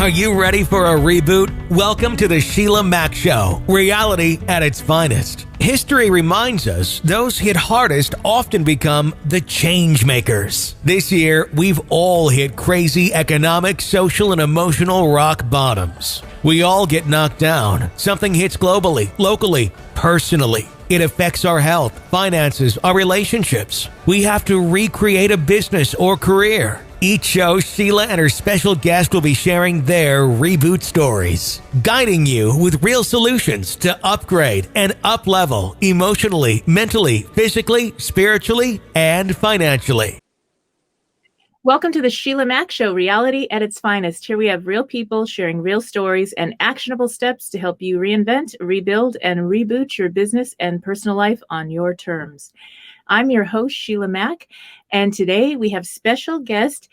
Are you ready for a reboot? Welcome to the Sheila Mack Show, reality at its finest. History reminds us those hit hardest often become the change makers. This year, we've all hit crazy economic, social, and emotional rock bottoms. We all get knocked down. Something hits globally, locally, personally. It affects our health, finances, our relationships. We have to recreate a business or career. Each show, Sheila and her special guest will be sharing their reboot stories, guiding you with real solutions to upgrade and up-level emotionally, mentally, physically, spiritually, and financially. Welcome to the Sheila Mack Show, reality at its finest. Here we have real people sharing real stories and actionable steps to help you reinvent, rebuild, and reboot your business and personal life on your terms. I'm your host, Sheila Mack, and today we have special guest,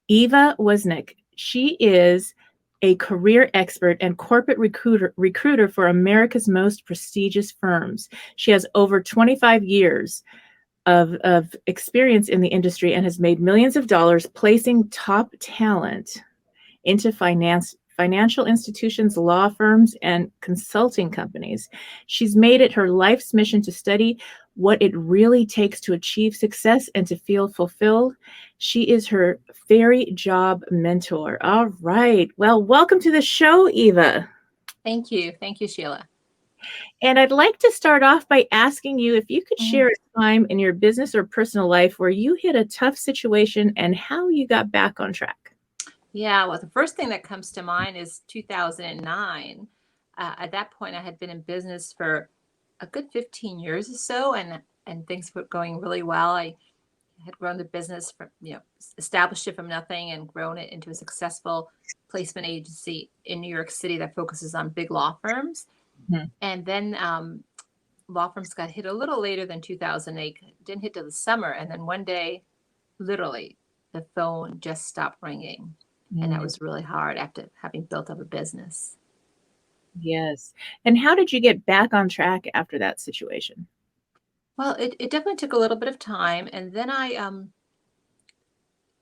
Wisnik. She is a career expert and corporate recruiter for America's most prestigious firms. She has over 25 years of experience in the industry and has made millions of dollars placing top talent into financial institutions, law firms, and consulting companies. She's made it her life's mission to study what it really takes to achieve success and to feel fulfilled. She is her very job mentor. All right. Well, welcome to the show, Eva. Thank you. Thank you, Sheila. And I'd like to start off by asking you if you could share a time in your business or personal life where you hit a tough situation and how you got back on track. Yeah, well, the first thing that comes to mind is 2009. At that point, I had been in business for a good 15 years or so, and things were going really well. I had grown the business from, established it from nothing and grown it into a successful placement agency in New York City that focuses on big law firms. Mm-hmm. And then law firms got hit a little later than 2008, didn't hit till the summer. And then one day, literally, the phone just stopped ringing. Mm-hmm. And that was really hard after having built up a business. Yes. And how did you get back on track after that situation? Well, it definitely took a little bit of time. And then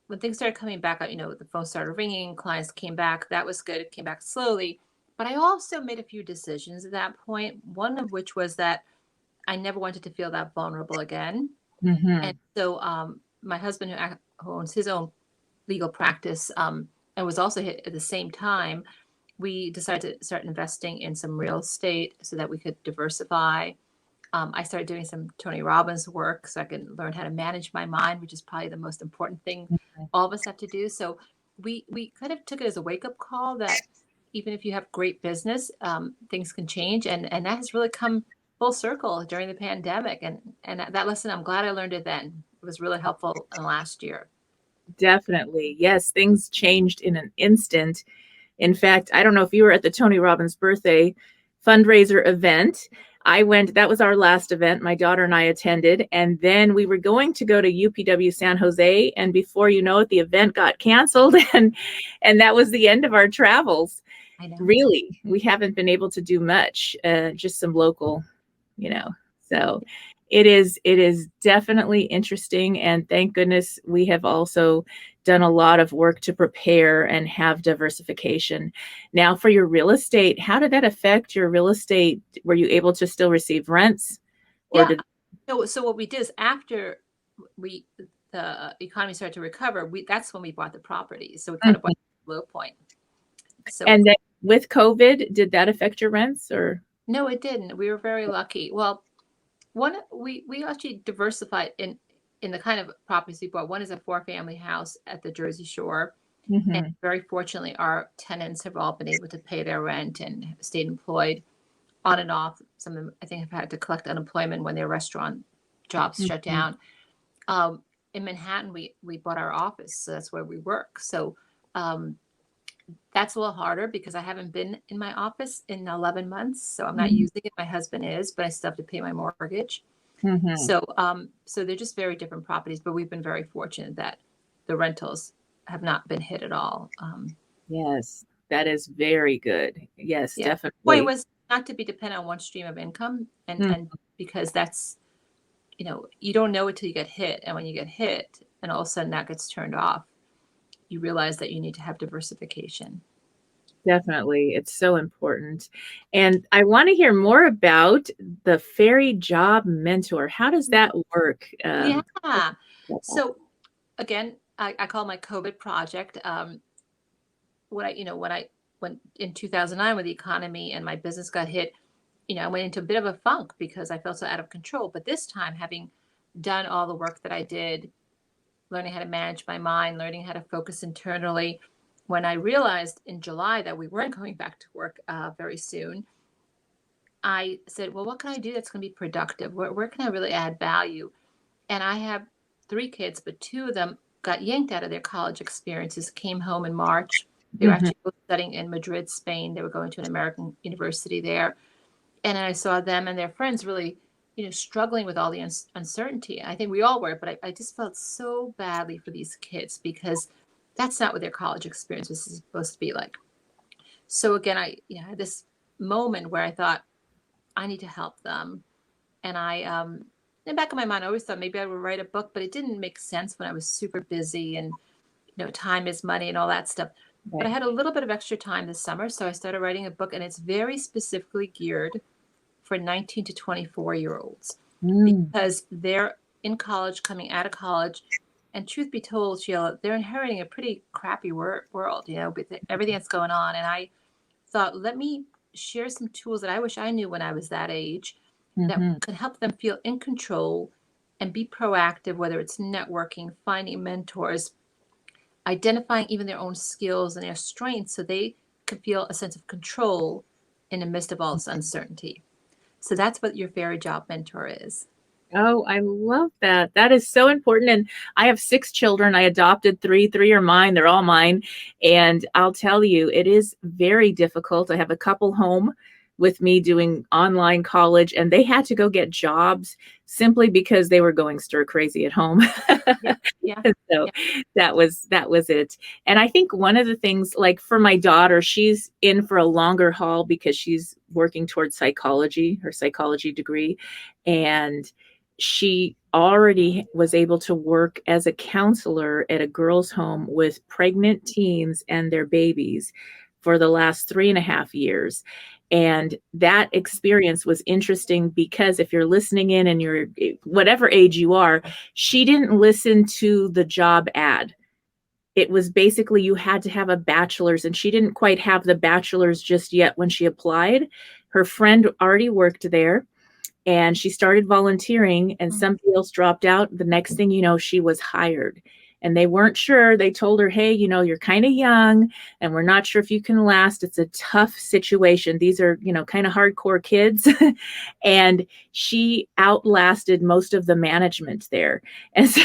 when things started coming back, the phone started ringing, clients came back. That was good. It came back slowly. But I also made a few decisions at that point, one of which was that I never wanted to feel that vulnerable again. Mm-hmm. And so my husband, who owns his own legal practice and was also hit at the same time, we decided to start investing in some real estate so that we could diversify. I started doing some Tony Robbins work so I can learn how to manage my mind, which is probably the most important thing all of us have to do. So we kind of took it as a wake-up call that even if you have great business, things can change. And that has really come full circle during the pandemic. And that lesson, I'm glad I learned it then. It was really helpful in last year. Definitely. Yes, things changed in an instant. In fact, I don't know if you were at the Tony Robbins birthday fundraiser event. I went, that was our last event. My daughter and I attended, and then we were going to go to UPW San Jose. And before you know it, the event got canceled and that was the end of our travels. I know. Really, we haven't been able to do much, just some local, so it is definitely interesting. And thank goodness we have also done a lot of work to prepare and have diversification. Now, for your real estate, how did that affect your real estate? Were you able to still receive rents? So what we did is after the economy started to recover, that's when we bought the properties. So we kind of bought the low point. So, and then with COVID, did that affect your rents or? No, it didn't. We were very lucky. Well, we actually diversified in the kind of properties we bought. One is a 4-family house at the Jersey Shore. Mm-hmm. And very fortunately, our tenants have all been able to pay their rent and have stayed employed on and off. Some of them, I think, have had to collect unemployment when their restaurant jobs shut down. In Manhattan, we bought our office, so that's where we work. So that's a little harder because I haven't been in my office in 11 months. So I'm not using it. My husband is, but I still have to pay my mortgage. Mm-hmm. So they're just very different properties, but we've been very fortunate that the rentals have not been hit at all. Yes, that is very good. Yes, yeah. Definitely. Well, it was not to be dependent on one stream of income. And because that's, you don't know it till you get hit. And when you get hit and all of a sudden that gets turned off, you realize that you need to have diversification. Definitely. It's so important. And I want to hear more about the fairy job mentor. How does that work? Yeah. So again, I call my COVID project. When in 2009, when the economy and my business got hit, I went into a bit of a funk because I felt so out of control. But this time, having done all the work that I did, learning how to manage my mind, learning how to focus internally, when I realized in July that we weren't going back to work very soon, I said, well, what can I do that's going to be productive? Where can I really add value? And I have 3 kids, but 2 of them got yanked out of their college experiences, came home in March. They were Mhm. actually both studying in Madrid, Spain. They were going to an American university there. And I saw them and their friends really, struggling with all the uncertainty. I think we all were, but I just felt so badly for these kids because that's not what their college experience was supposed to be like. So again, I had this moment where I thought, I need to help them. And in the back of my mind, I always thought maybe I would write a book, but it didn't make sense when I was super busy and, time is money and all that stuff. But I Right. had a little bit of extra time this summer. So I started writing a book, and it's very specifically geared for 19 to 24-year-olds Mm. because they're in college, coming out of college. And truth be told, Sheila, they're inheriting a pretty crappy world, with everything that's going on. And I thought, let me share some tools that I wish I knew when I was that age that Mhm. could help them feel in control and be proactive, whether it's networking, finding mentors, identifying even their own skills and their strengths so they could feel a sense of control in the midst of all this uncertainty. So that's what your fairy job mentor is. Oh, I love that. That is so important. And I have 6 children. I adopted 3. 3 are mine. They're all mine. And I'll tell you, it is very difficult. I have a couple home with me doing online college, and they had to go get jobs simply because they were going stir crazy at home. Yeah, yeah, So yeah. that was it. And I think one of the things, like for my daughter, she's in for a longer haul because she's working towards psychology, her psychology degree. And she already was able to work as a counselor at a girls' home with pregnant teens and their babies for the last 3.5 years. And that experience was interesting because if you're listening in and you're whatever age you are, she didn't listen to the job ad. It was basically you had to have a bachelor's, and she didn't quite have the bachelor's just yet when she applied. Her friend already worked there, and she started volunteering, and Mhm. somebody else dropped out. The next thing you know, she was hired, and they weren't sure. They told her, hey, you're kind of young and we're not sure if you can last. It's a tough situation. These are, kind of hardcore kids. And she outlasted most of the management there. And so,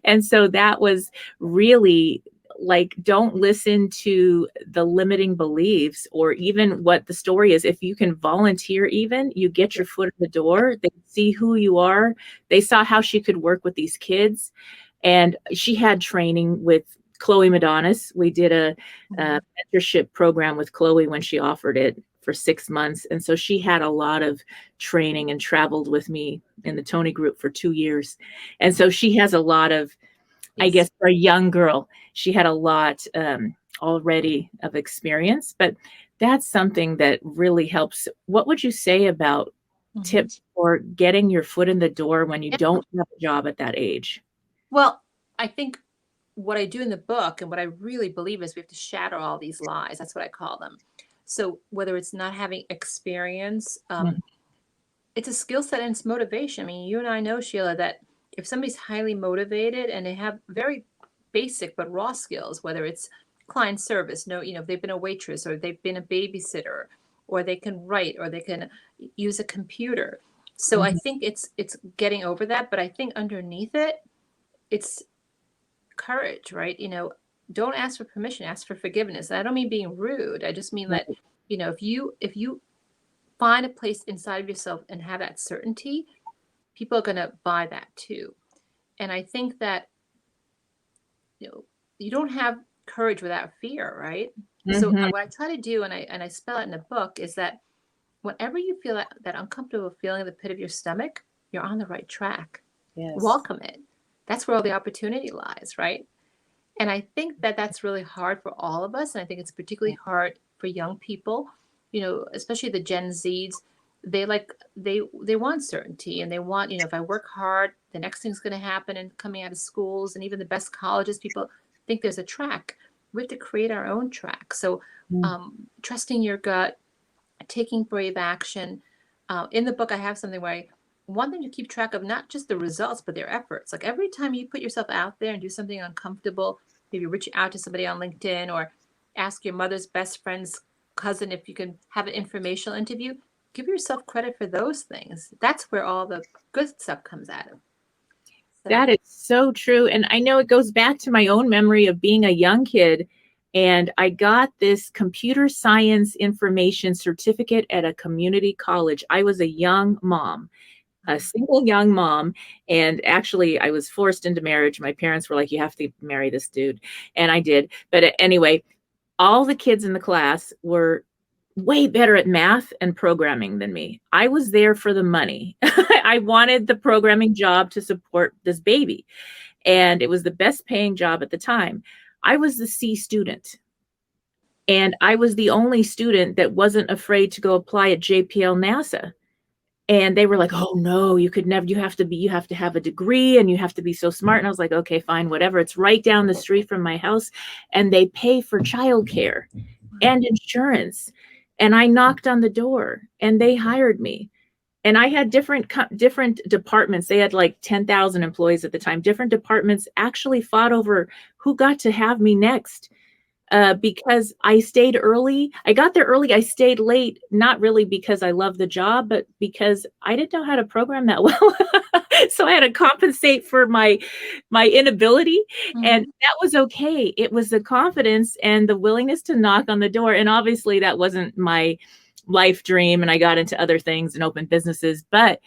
and so that was really like, don't listen to the limiting beliefs or even what the story is. If you can volunteer, even you get your foot in the door, they see who you are. They saw how she could work with these kids. And she had training with Chloe Madonis. We did a Mhm. mentorship program with Chloe when she offered it for 6 months. And so she had a lot of training and traveled with me in the Tony group for 2 years. And so she has a lot of, I Yes. guess, for a young girl, she had a lot already of experience, but that's something that really helps. What would you say about Mhm. tips for getting your foot in the door when you Yeah. don't have a job at that age? Well, I think what I do in the book and what I really believe is we have to shatter all these lies. That's what I call them. So whether it's not having experience, Mhm. it's a skill set and it's motivation. I mean, you and I know, Sheila, that if somebody's highly motivated and they have very basic but raw skills, whether it's client service, if they've been a waitress or they've been a babysitter, or they can write or they can use a computer. So I Mhm. think it's getting over that, but I think underneath it, it's courage, right? Don't ask for permission, ask for forgiveness. And I don't mean being rude. I just mean that, Right. if you find a place inside of yourself and have that certainty, people are going to buy that too. And I think that you don't have courage without fear, right? So Mhm. what I try to do, and I spell it in the book, is that whenever you feel that uncomfortable feeling in the pit of your stomach, you're on the right track. Yes. Welcome it. That's where all the opportunity lies, right? And I think that that's really hard for all of us. And I think it's particularly hard for young people, especially the Gen Zs. They want certainty, and they want, if I work hard, the next thing's going to happen. And coming out of schools and even the best colleges, people think there's a track. We have to create our own track. So trusting your gut, taking brave action. In the book, I have something where I want them to keep track of not just the results, but their efforts. Like every time you put yourself out there and do something uncomfortable, maybe reach out to somebody on LinkedIn or ask your mother's best friend's cousin if you can have an informational interview, give yourself credit for those things. That's where all the good stuff comes out of. So. That is so true. And I know it goes back to my own memory of being a young kid. And I got this computer science information certificate at a community college. I was a young mom, a single young mom. And actually, I was forced into marriage. My parents were like, you have to marry this dude. And I did. But anyway, all the kids in the class were way better at math and programming than me. I was there for the money. I wanted the programming job to support this baby. And it was the best paying job at the time. I was the C student. And I was the only student that wasn't afraid to go apply at JPL NASA. And they were like, oh no, you could never, you have to have a degree and you have to be so smart. And I was like, okay, fine, whatever. It's right down the street from my house. And they pay for childcare and insurance. And I knocked on the door and they hired me. And I had different departments. They had like 10,000 employees at the time. Different departments actually fought over who got to have me next. Because I stayed early. I got there early. I stayed late, not really because I love the job, but because I didn't know how to program that well. So I had to compensate for my inability. Mm-hmm. And that was okay. It was the confidence and the willingness to knock on the door. And obviously that wasn't my life dream. And I got into other things and opened businesses. But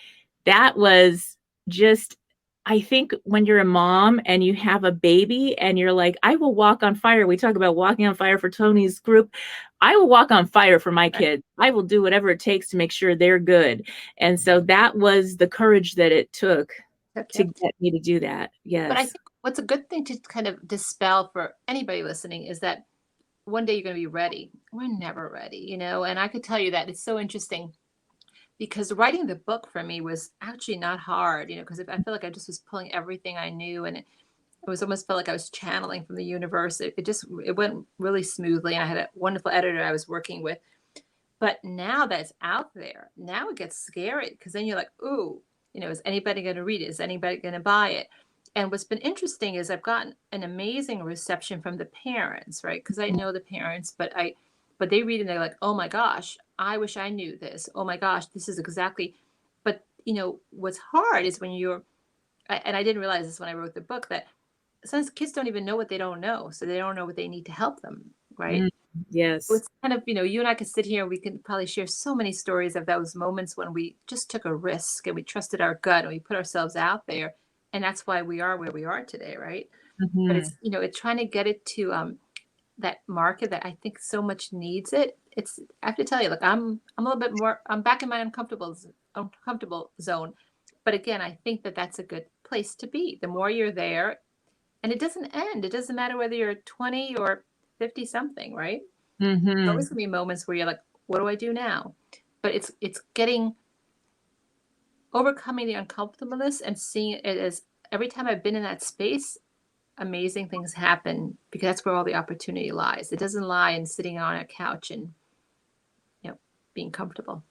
that was just, I think when you're a mom and you have a baby and you're like, I will walk on fire. We talk about walking on fire for Tony's group. I will walk on fire for my kids. I will do whatever it takes to make sure they're good. And so that was the courage that it took to get me to do that. Yes. But I think what's a good thing to kind of dispel for anybody listening is that one day you're going to be ready. We're never ready, and I could tell you that it's so interesting. Because writing the book for me was actually not hard, because I feel like I just was pulling everything I knew, and it was almost felt like I was channeling from the universe. It went really smoothly, and I had a wonderful editor I was working with. But now that it's out there, now it gets scary because then you're like, ooh, is anybody going to read it? Is anybody going to buy it? And what's been interesting is I've gotten an amazing reception from the parents, right? Because I know the parents, but they read and they're like, oh my gosh, I wish I knew this. Oh my gosh, this is exactly. But, what's hard is when and I didn't realize this when I wrote the book, that sometimes kids don't even know what they don't know. So they don't know what they need to help them. Right. Yes. So it's kind of, you and I could sit here and we can probably share so many stories of those moments when we just took a risk and we trusted our gut and we put ourselves out there. And that's why we are where we are today. Right. Mm-hmm. But it's, it's trying to get it to, that market that I think so much needs it. I have to tell you, look, I'm a little bit more, I'm back in my uncomfortable zone. But again, I think that that's a good place to be. The more you're there, and it doesn't end. It doesn't matter whether you're 20 or 50 something, right? Mm-hmm. There's always gonna be moments where you're like, what do I do now? But it's overcoming the uncomfortableness and seeing it as every time I've been in that space, amazing things happen because that's where all the opportunity lies. It doesn't lie in sitting on a couch and being comfortable.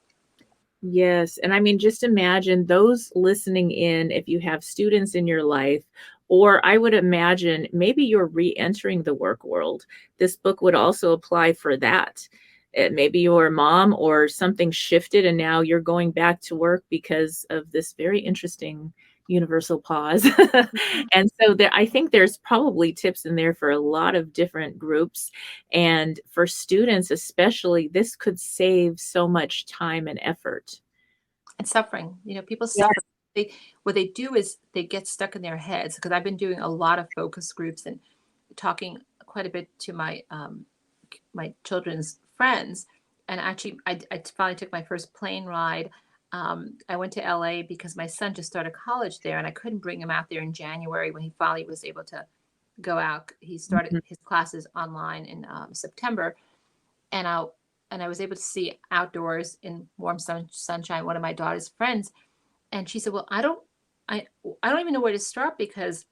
Yes. And I mean, just imagine those listening in, if you have students in your life, or I would imagine maybe you're re-entering the work world. This book would also apply for that. Maybe you're a mom or something shifted and now you're going back to work because of this very interesting universal pause. And so I think there's probably tips in there for a lot of different groups. And for students, especially, this could save so much time and effort. And suffering. People suffer. What they do is they get stuck in their heads, because I've been doing a lot of focus groups and talking quite a bit to my my children's friends. And actually, I finally took my first plane ride. I went to LA because my son just started college there and I couldn't bring him out there in January when he finally was able to go out. He started his classes online in September, and I was able to see outdoors in warm sunshine one of my daughter's friends, and she said, "Well, I don't even know where to start because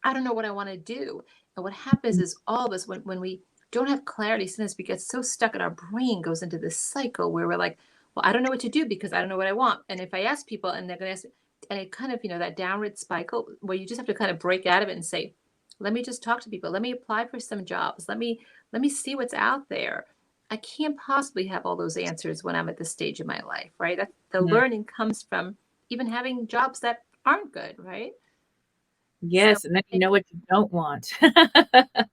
I don't know what I want to do." And what happens is all of us, when we don't have clarity, sometimes we get so stuck and our brain goes into this cycle where we're like, well, I don't know what to do because I don't know what I want. And if I ask people and they're going to ask, and it kind of, that downward cycle where you just have to kind of break out of it and say, let me just talk to people. Let me apply for some jobs. Let me see what's out there. I can't possibly have all those answers when I'm at this stage of my life, right? The learning comes from even having jobs that aren't good, right? Yes, so, and then you know what you don't want. Well,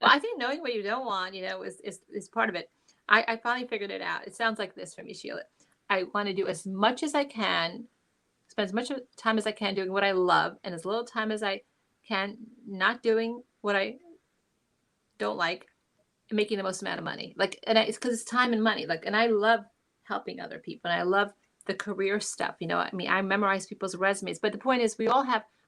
I think knowing what you don't want, is part of it. I finally figured it out. It sounds like this for me, Sheila. I want to do as much as I can, spend as much time as I can doing what I love, and as little time as I can not doing what I don't like, and making the most amount of money. It's because it's time and money. And I love helping other people, and I love the career stuff. I memorize people's resumes, but the point is,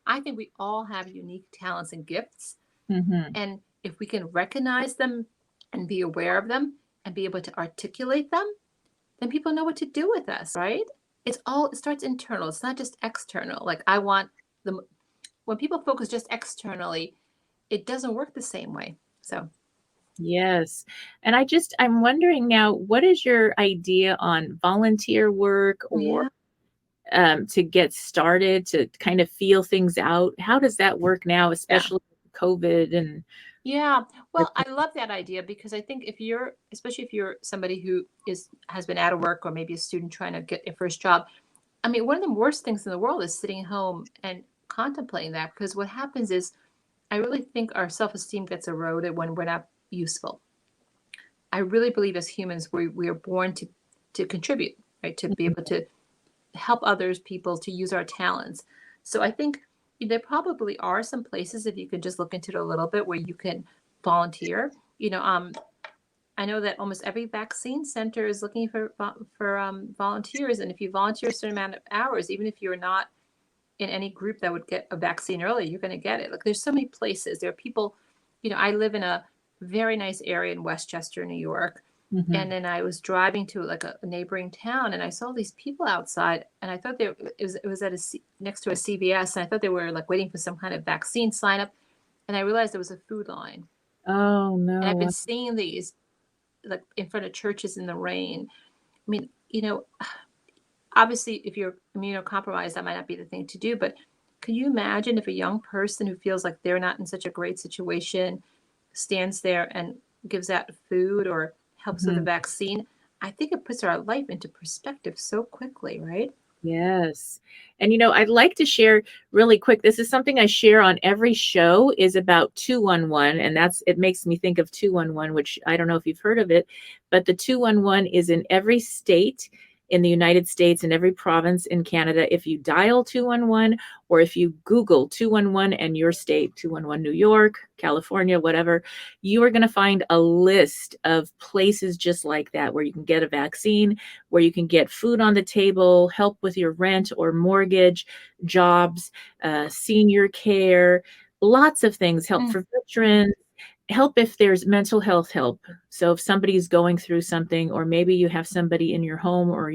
I think we all have unique talents and gifts. And if we can recognize them and be aware of them and be able to articulate them, then people know what to do with us, right? It starts internal. It's not just external. When people focus just externally, it doesn't work the same way. So. Yes. And I'm wondering now, what is your idea on volunteer work or to get started, to kind of feel things out? How does that work now, especially with COVID and... Yeah, well, I love that idea because I think especially if you're somebody who has been out of work or maybe a student trying to get their first job, one of the worst things in the world is sitting home and contemplating that, because what happens is I really think our self-esteem gets eroded when we're not useful. I really believe as humans, we are born to contribute, right? To be able to help people to use our talents. So I think there probably are some places, if you can just look into it a little bit, where you can volunteer. I know that almost every vaccine center is looking for volunteers, and if you volunteer a certain amount of hours, even if you're not in any group that would get a vaccine early, you're going to get it. There's so many places. There are people. I live in a very nice area in Westchester, New York. And then I was driving to a neighboring town, and I saw these people outside, and I thought it was next to a CVS, and I thought they were waiting for some kind of vaccine sign up, and I realized there was a food line. Oh no! And I've been seeing these in front of churches in the rain. Obviously, if you're immunocompromised, that might not be the thing to do. But can you imagine if a young person who feels like they're not in such a great situation stands there and gives out food or helps with a vaccine? I think it puts our life into perspective so quickly, right? Yes. And, I'd like to share really quick. This is something I share on every show, is about 211. And it makes me think of 211, which I don't know if you've heard of it, but the 211 is in every state in the United States and every province in Canada. If you dial 211, or if you Google 211 and your state, 211 New York, California, whatever, you are going to find a list of places just like that, where you can get a vaccine, where you can get food on the table, help with your rent or mortgage, jobs, senior care, lots of things, help for veterans, help if there's mental health help. So if somebody's going through something, or maybe you have somebody in your home or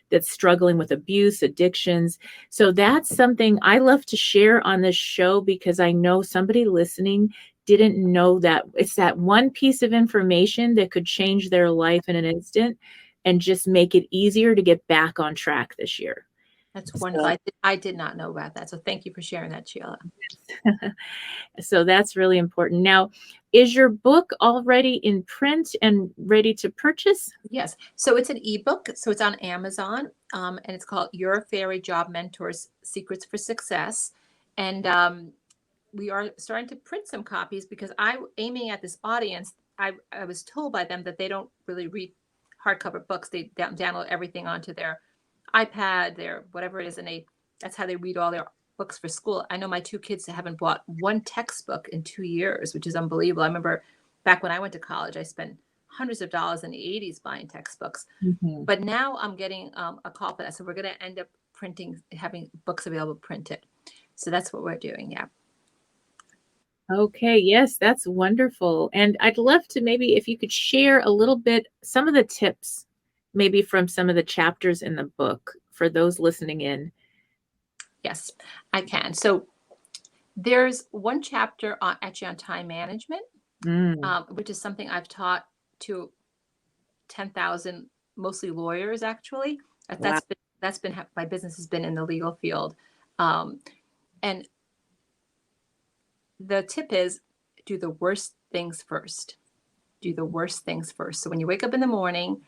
that's struggling with abuse, addictions. So that's something I love to share on this show, because I know somebody listening didn't know that it's that one piece of information that could change their life in an instant and just make it easier to get back on track this year. That's wonderful. I did not know about that. So thank you for sharing that, Sheila. So that's really important. Now, is your book already in print and ready to purchase? Yes. So it's an ebook. So it's on Amazon, and it's called Your Fairy Job Mentors: Secrets for Success. And we are starting to print some copies, because aiming at this audience, I was told by them that they don't really read hardcover books. They download everything onto their iPad, their whatever it is, and that's how they read all their books for school. I know my two kids haven't bought one textbook in 2 years, which is unbelievable. I remember back when I went to college, I spent hundreds of dollars in the 80s buying textbooks. But now I'm getting a call for that. So we're going to end up having books available printed. So that's what we're doing. Yeah. Okay, yes, that's wonderful. And I'd love to maybe if you could share a little bit, some of the tips, maybe from some of the chapters in the book for those listening in. Yes, I can. So there's one chapter actually on time management, Mm, which is something I've taught to 10,000, mostly lawyers, actually. wow. That's been my business has been in the legal field. Um, and the tip is do the worst things first. Do the worst things first. So when you wake up in the morning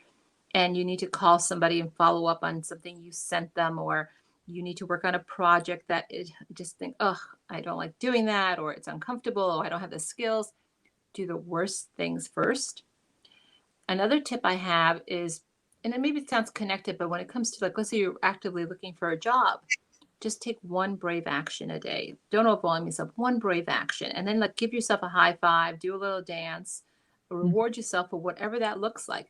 and you need to call somebody and follow up on something you sent them, or you need to work on a project that it just think, oh, I don't like doing that, or it's uncomfortable, or I don't have the skills. Do the worst things first. Another tip I have is, and it maybe it sounds connected, but when it comes to, like, let's say you're actively looking for a job, just take one brave action a day. Don't overwhelm yourself. One brave action, and then like give yourself a high five, do a little dance, reward yourself for whatever that looks like.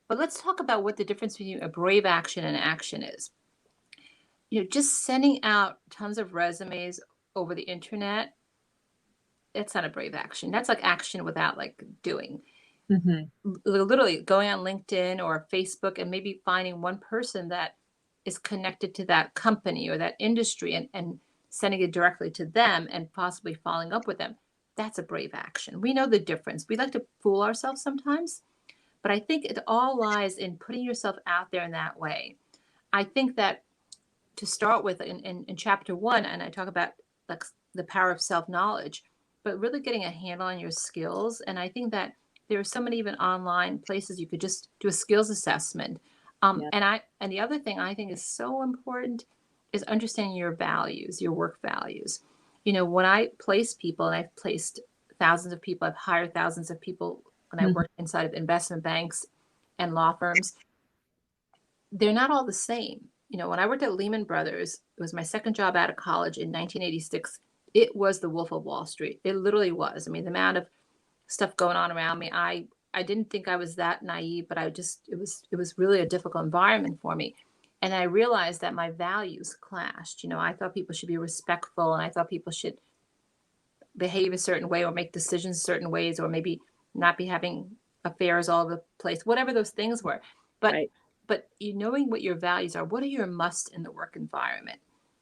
But let's talk about what the difference between a brave action and action is. Just sending out tons of resumes over the internet, it's not a brave action. That's like action without like doing. Mhm. Literally going on LinkedIn or Facebook and maybe finding one person that is connected to that company or that industry, and sending it directly to them and possibly following up with them. That's a brave action. We know the difference. We like to fool ourselves sometimes, but I think it all lies in putting yourself out there in that way. I think that to start with in chapter 1, and I talk about like the power of self-knowledge, but really getting a handle on your skills. And I think that there are so many even online places you could just do a skills assessment. Yeah. And the other thing I think is so important is understanding your values, your work values. When I place people, and I've placed thousands of people, I've hired thousands of people when I Mhm. worked inside of investment banks and law firms, they're not all the same. When I worked at Lehman Brothers, it was my second job out of college in 1986. It was the Wolf of Wall Street. It literally was. I mean, the amount of stuff going on around me, I didn't think I was that naive, but it was really a difficult environment for me. And I realized that my values clashed. I thought people should be respectful, and I thought people should behave a certain way or make decisions certain ways, or maybe not be having affairs all over the place, whatever those things were. But Right. knowing what your values are, what are your must in the work environment?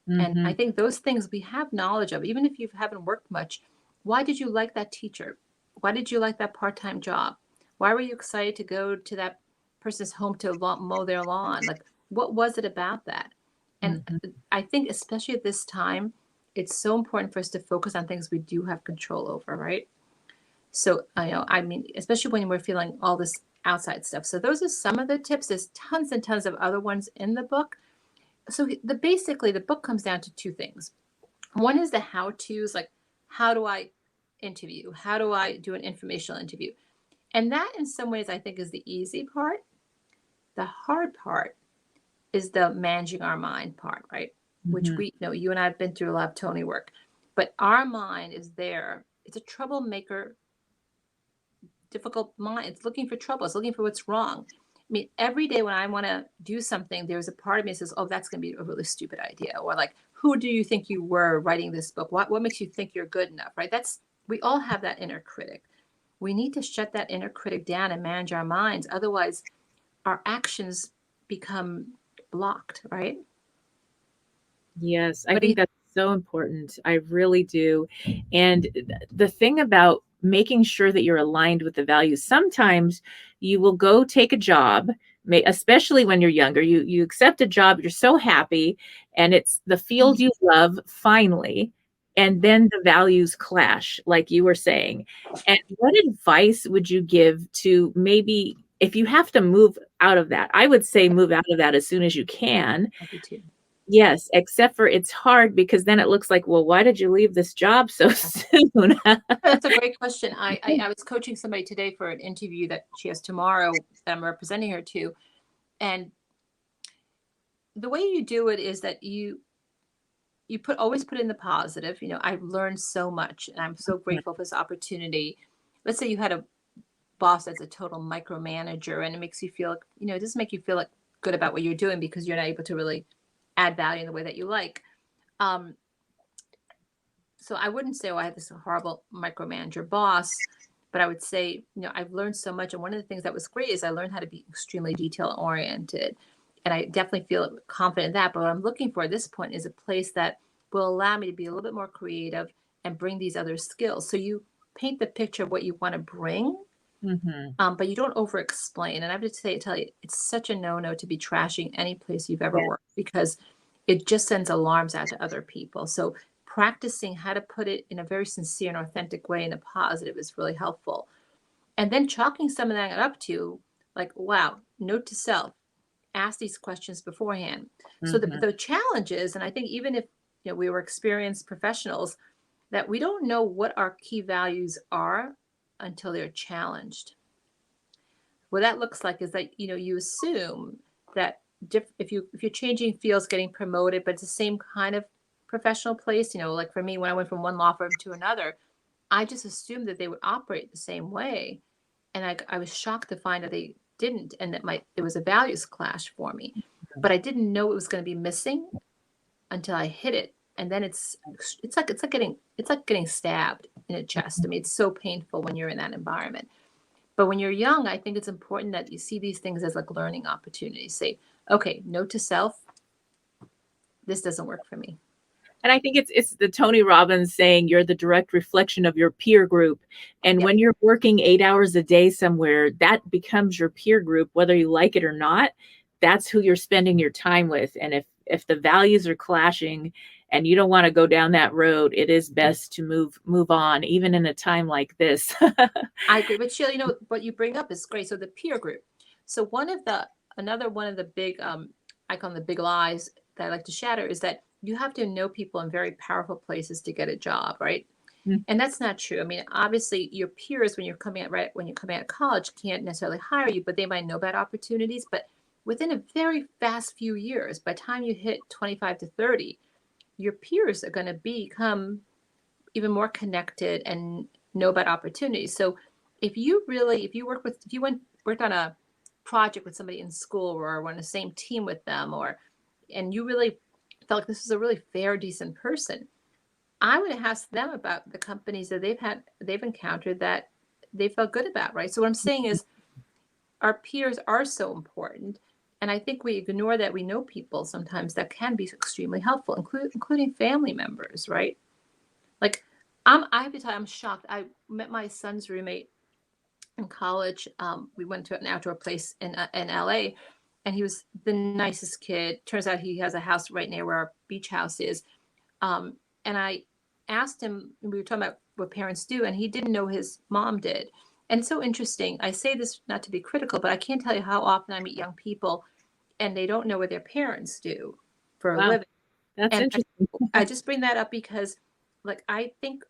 And I Mhm. think those things we have knowledge of, even if you haven't worked much. Why did you like that teacher? Why did you like that part-time job? Why were you excited to go to that person's home to mow their lawn? Like, what was it about that? And Mhm. I think, especially at this time, it's so important for us to focus on things we do have control over, right? So, I mean, especially when we're feeling all this outside stuff. So those are some of the tips. There's tons and tons of other ones in the book. So basically the book comes down to two things. One is the how-tos, like how do I interview? How do I do an informational interview? And that in some ways I think is the easy part. The hard part is the managing our mind part, right? Which Mhm. you and I have been through a lot of Tony work. But our mind is there. It's a troublemaker, difficult mind. It's looking for trouble. It's looking for what's wrong. I mean, every day when I want to do something, there's a part of me that says, oh, that's going to be a really stupid idea. Or like, who do you think you were writing this book? What makes you think you're good enough, right? We all have that inner critic. We need to shut that inner critic down and manage our minds. Otherwise, our actions become blocked, right? Yes, I What do think you that's so important. I really do. And the thing about making sure that you're aligned with the values, sometimes you will go take a job, especially when you're younger. You accept a job, you're so happy, and it's the field you love finally, and then the values clash, like you were saying. And what advice would you give to maybe if you have to move out of that? I would say move out of that as soon as you can. I do too. Yes, except for it's hard because then it looks like, well, why did you leave this job so soon? That's a great question. I was coaching somebody today for an interview that she has tomorrow that I'm representing her to. And the way you do it is that you always put in the positive. I've learned so much and I'm so grateful for this opportunity. Let's say you had a boss that's a total micromanager, and it makes you feel, it doesn't make you feel like good about what you're doing because you're not able to really add value in the way that you like. Um, So I wouldn't say, oh, I had this horrible micromanager boss, but I would say, I've learned so much. And one of the things that was great is I learned how to be extremely detail oriented. And I definitely feel confident in that. But what I'm looking for at this point is a place that will allow me to be a little bit more creative and bring these other skills. So you paint the picture of what you want to bring, but you don't over explain. And I have to tell you, it's such a no-no to be trashing any place you've ever worked, because it just sends alarms out to other people. So practicing how to put it in a very sincere and authentic way in a positive is really helpful. And then chalking some of that up to, like, wow, note to self, ask these questions beforehand. So the challenge is, and I think even if we were experienced professionals, that we don't know what our key values are until they're challenged. What that looks like is that you assume that if you're changing fields, getting promoted, but it's the same kind of professional place, like for me, when I went from one law firm to another, I just assumed that they would operate the same way. And I was shocked to find that they didn't, and that it was a values clash for me. But I didn't know it was going to be missing until I hit it. And then it's like getting stabbed in the chest. I mean, it's so painful when you're in that environment. But when you're young, I think it's important that you see these things as like learning opportunities. Say, okay, note to self, this doesn't work for me. And I think it's the Tony Robbins saying you're the direct reflection of your peer group. And when you're working 8 hours a day somewhere, that becomes your peer group, whether you like it or not. That's who you're spending your time with. And if the values are clashing and you don't want to go down that road, it is best to move on, even in a time like this. I agree. But Sheila, what you bring up is great. So the peer group. So another one of the big, I call them the big lies that I like to shatter, is that you have to know people in very powerful places to get a job, right? And that's not true. I mean, obviously, your peers when you're coming out of college can't necessarily hire you, but they might know about opportunities. But within a very fast few years, by the time you hit 25 to 30, your peers are going to become even more connected and know about opportunities. So if you worked on a project with somebody in school, or were on the same team with them, and you really felt like this was a really fair, decent person, I would ask them about the companies that they've encountered that they felt good about, right? So what I'm saying is our peers are so important. And I think we ignore that. We know people sometimes that can be extremely helpful, including family members, right? Like, I have to tell you, I'm shocked. I met my son's roommate in college. We went to an outdoor place in LA, and he was the nicest kid. Turns out he has a house right near where our beach house is. And I asked him, we were talking about what parents do, and he didn't know his mom did. And it's so interesting. I say this not to be critical, but I can't tell you how often I meet young people and they don't know what their parents do for a living. That's interesting. I just bring that up because, like, I think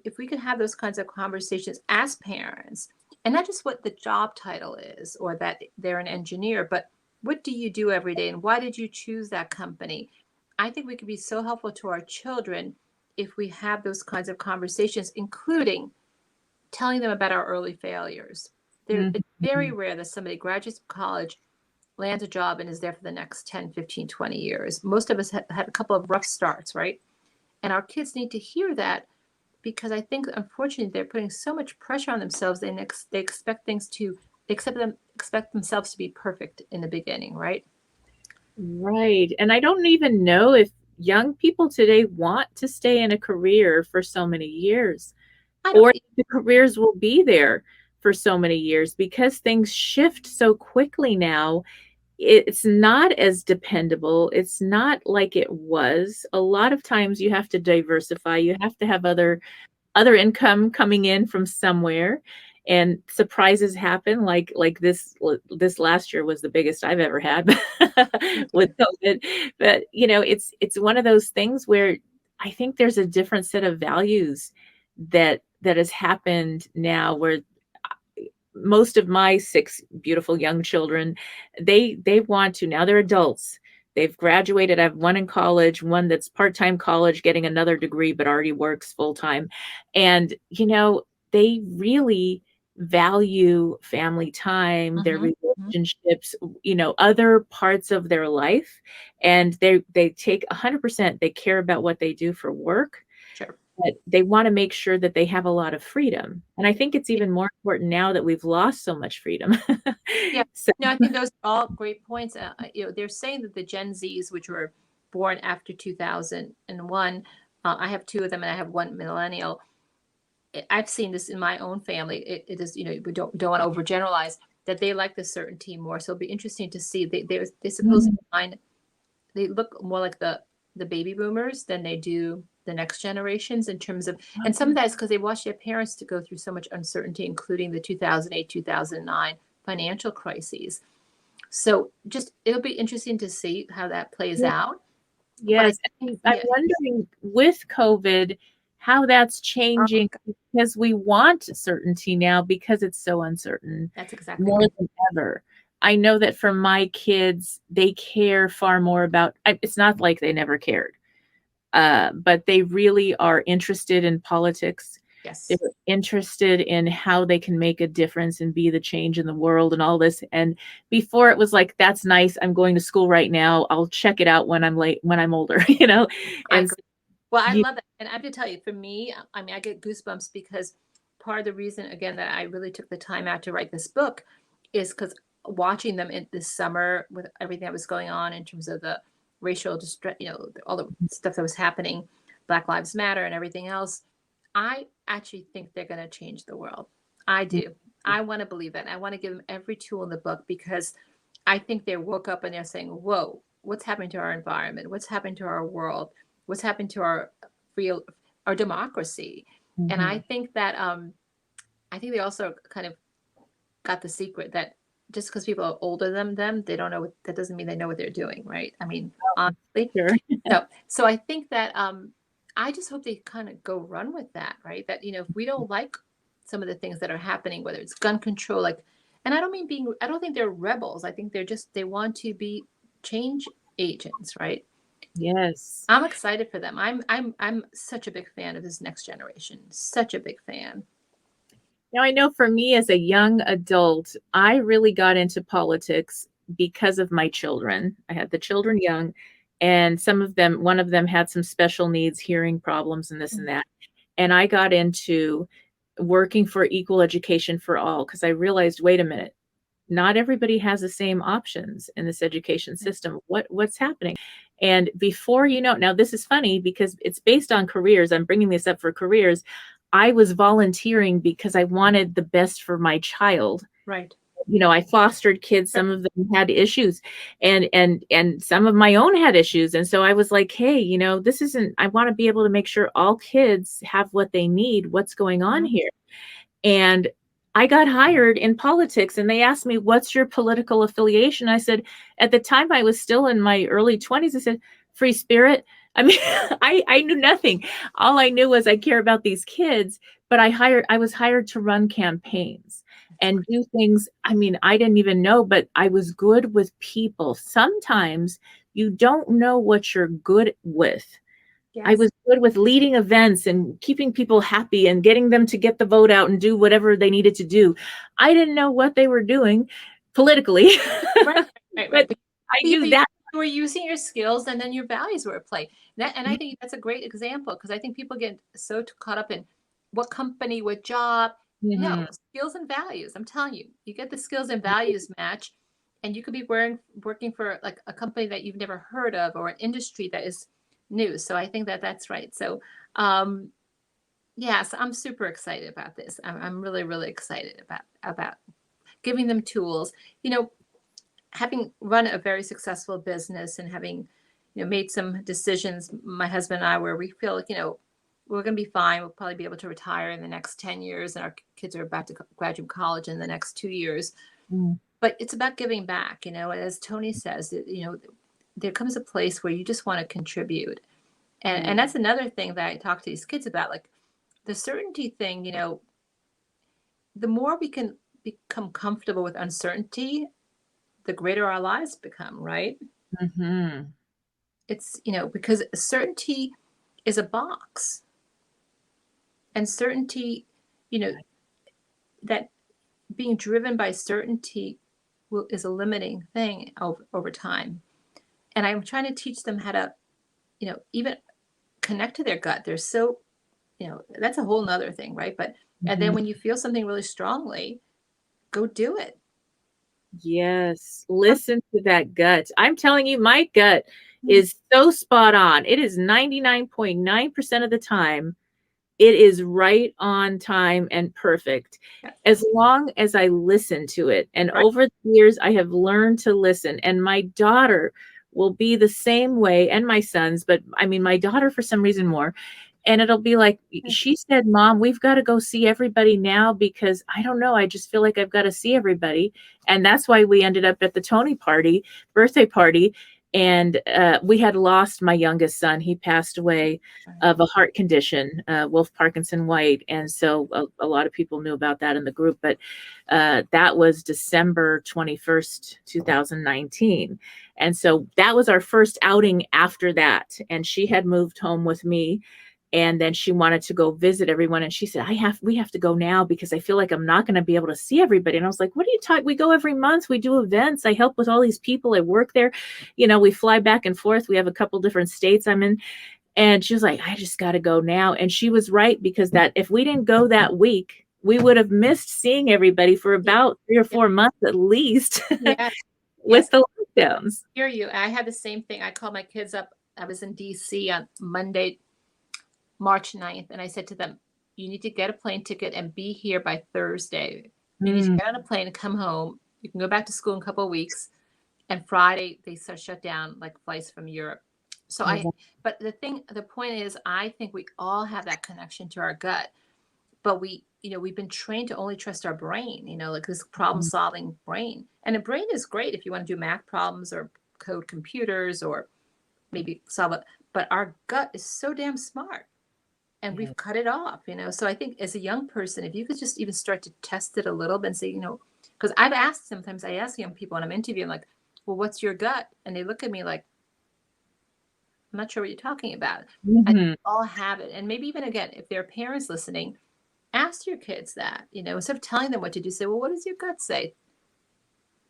if we could have those kinds of conversations as parents, and not just what the job title is or that they're an engineer, but what do you do every day and why did you choose that company? I think we could be so helpful to our children if we have those kinds of conversations, including telling them about our early failures. It's very rare that somebody graduates from college, lands a job, and is there for the next 10, 15, 20 years. Most of us had a couple of rough starts, right? And our kids need to hear that, because I think, unfortunately, they're putting so much pressure on themselves. They expect themselves to be perfect in the beginning, right? Right. And I don't even know if young people today want to stay in a career for so many years, or the careers will be there for so many years, because things shift so quickly now. It's not as dependable. It's not like it was. A lot of times you have to diversify. You have to have other income coming in from somewhere, and surprises happen. Like this last year was the biggest I've ever had with COVID. But it's one of those things where I think there's a different set of values that has happened now, where most of my 6 beautiful young children, they want to, now they're adults. They've graduated. I have one in college, one that's part-time college, getting another degree, but already works full-time. And, they really value family time, their relationships, other parts of their life. And they take 100%, they care about what they do for work. Sure. but they want to make sure that they have a lot of freedom. And I think it's even more important now that we've lost so much freedom. Yeah. So, No, I think those are all great points. They're saying that the Gen Zs, which were born after 2001, I have two of them and I have one millennial. I've seen this in my own family. It is, we don't want to overgeneralize, that they like the certainty more. So it'll be interesting to see. They supposedly find they look more like the baby boomers than they do the next generations in terms of, and some of that is because they watched their parents to go through so much uncertainty, including the 2008, 2009 financial crises. So just it'll be interesting to see how that plays out. yes, I'm wondering with COVID how that's changing, because we want certainty now because it's so uncertain. That's exactly more right. than ever. I know that for my kids, they care far more about, it's not like they never cared, but they really are interested in politics. Yes. They're interested in how they can make a difference and be the change in the world and all this. And before it was like, that's nice, I'm going to school right now, I'll check it out when I'm older, And well, I love that. And I have to tell you, for me, I mean, I get goosebumps because part of the reason, again, that I really took the time out to write this book is because watching them in this summer with everything that was going on in terms of the racial distress, all the stuff that was happening, Black Lives Matter and everything else, I actually think they're going to change the world. I do. I want to believe that. I want to give them every tool in the book because I think they woke up and they're saying, whoa, what's happening to our environment? What's happening to our world? What's happened to our democracy? And I think that I think they also kind of got the secret that just because people are older than them, they don't know that doesn't mean they know what they're doing, right? I mean, honestly. Sure. So I think that I just hope they kind of go run with that, right? That if we don't like some of the things that are happening, whether it's gun control, and I don't think they're rebels. I think they want to be change agents, right? Yes. I'm excited for them. I'm such a big fan of this next generation. Such a big fan. Now, I know for me as a young adult, I really got into politics because of my children. I had the children young, and one of them had some special needs, hearing problems and this and that. And I got into working for equal education for all because I realized, wait a minute, not everybody has the same options in this education system. What's happening? And before now this is funny because it's based on careers. I'm bringing this up for careers. I was volunteering because I wanted the best for my child. Right. I fostered kids. Some of them had issues and some of my own had issues. And so I was like, hey, I want to be able to make sure all kids have what they need. What's going on here? And I got hired in politics and they asked me, what's your political affiliation? I said, at the time I was still in my early 20s, I said, free spirit. I mean, I knew nothing. All I knew was I care about these kids, but I was hired to run campaigns and do things. I mean, I didn't even know, but I was good with people. Sometimes you don't know what you're good with. Yes. I was good with leading events and keeping people happy and getting them to get the vote out and do whatever they needed to do. I didn't know what they were doing politically. Right. But I knew that. You were using your skills and then your values were at play. And I think that's a great example because I think people get so caught up in what company, what job. No, skills and values. I'm telling you, you get the skills and values match and you could be working for like a company that you've never heard of or an industry that is new. So I think that's right. So, yes, I'm super excited about this. I'm really, really excited about giving them tools, having run a very successful business and having, made some decisions, my husband and I, where we feel like, we're going to be fine. We'll probably be able to retire in the next 10 years and our kids are about to graduate college in the next 2 years. But it's about giving back, as Tony says, there comes a place where you just want to contribute. And that's another thing that I talk to these kids about, like the certainty thing, the more we can become comfortable with uncertainty, the greater our lives become, right? It's, because certainty is a box. And certainty, that being driven by certainty is a limiting thing over time. And I'm trying to teach them how to, even connect to their gut. They're so, that's a whole nother thing, right? But and then when you feel something really strongly, go do it. Yes, listen to that gut. I'm telling you, my gut is so spot on. It is 99.9% of the time. It is right on time and perfect. As long as I listen to it. And over the years, I have learned to listen. And my daughter will be the same way, and my sons, but I mean, my daughter for some reason more. And it'll be like, she said, Mom, we've got to go see everybody now because I don't know. I just feel like I've got to see everybody. And that's why we ended up at the Tony birthday party. And we had lost my youngest son. He passed away of a heart condition, Wolf Parkinson White. And so a lot of people knew about that in the group. But that was December 21st, 2019. And so that was our first outing after that. And she had moved home with me. And then she wanted to go visit everyone. And she said, we have to go now because I feel like I'm not going to be able to see everybody. And I was like, what are you talking? We go every month. We do events. I help with all these people. I work there. We fly back and forth. We have a couple different states I'm in. And she was like, I just got to go now. And she was right, because that if we didn't go that week, we would have missed seeing everybody for about 3 or 4 months at least with the lockdowns. I hear you. I had the same thing. I called my kids up. I was in DC on Monday, March 9th. And I said to them, you need to get a plane ticket and be here by Thursday. You need to get on a plane and come home. You can go back to school in a couple of weeks. And Friday, they shut down like flights from Europe. So but the point is, I think we all have that connection to our gut, but we've been trained to only trust our brain, like this problem solving brain. And a brain is great if you want to do math problems or code computers or maybe solve it. But our gut is so damn smart. And we've cut it off, So I think as a young person, if you could just even start to test it a little bit and say, because I ask young people when I'm interviewing, like, well, what's your gut? And they look at me like, I'm not sure what you're talking about. I think we all have it. And maybe even, again, if there are parents listening, ask your kids that, instead of telling them what to do, say, well, what does your gut say?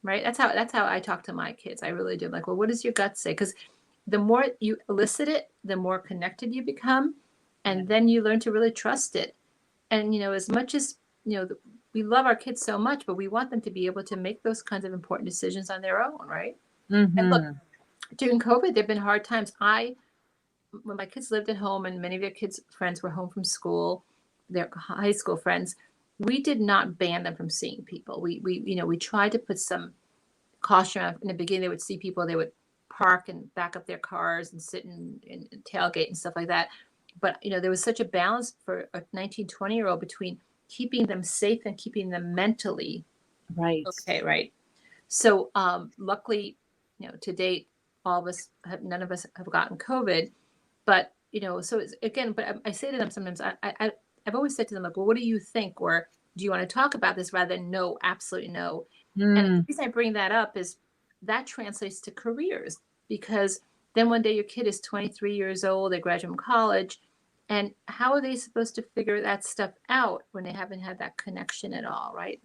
Right? That's how I talk to my kids. I really do. I'm like, well, what does your gut say? Because the more you elicit it, the more connected you become. And then you learn to really trust it. And, as much as, we love our kids so much, but we want them to be able to make those kinds of important decisions on their own, right? And look, during COVID, there have been hard times. When my kids lived at home and many of their kids' friends were home from school, their high school friends, we did not ban them from seeing people. We tried to put some caution around. In the beginning, they would see people, they would park and back up their cars and sit and tailgate and stuff like that. But, there was such a balance for a 19, 20-year-old between keeping them safe and keeping them mentally okay, right? So luckily, to date, none of us have gotten COVID. But, so it's, again, but I say to them sometimes, I've always said to them, like, well, what do you think? Or do you want to talk about this rather than no, absolutely no? And the reason I bring that up is that translates to careers, because then one day your kid is 23 years old, they graduate from college, and how are they supposed to figure that stuff out when they haven't had that connection at all, right?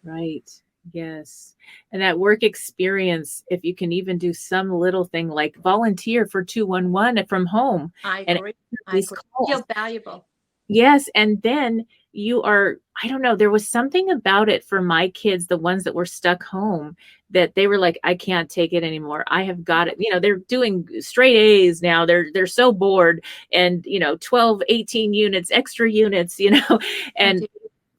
Right. Yes. And that work experience, if you can even do some little thing like volunteer for 211 from home. I agree. Feel valuable. Yes. And then you are, I don't know, there was something about it for my kids, the ones that were stuck home, that they were like, I can't take it anymore. I have got it. They're doing straight A's now. They're so bored, and, 12, 18 units, extra units, and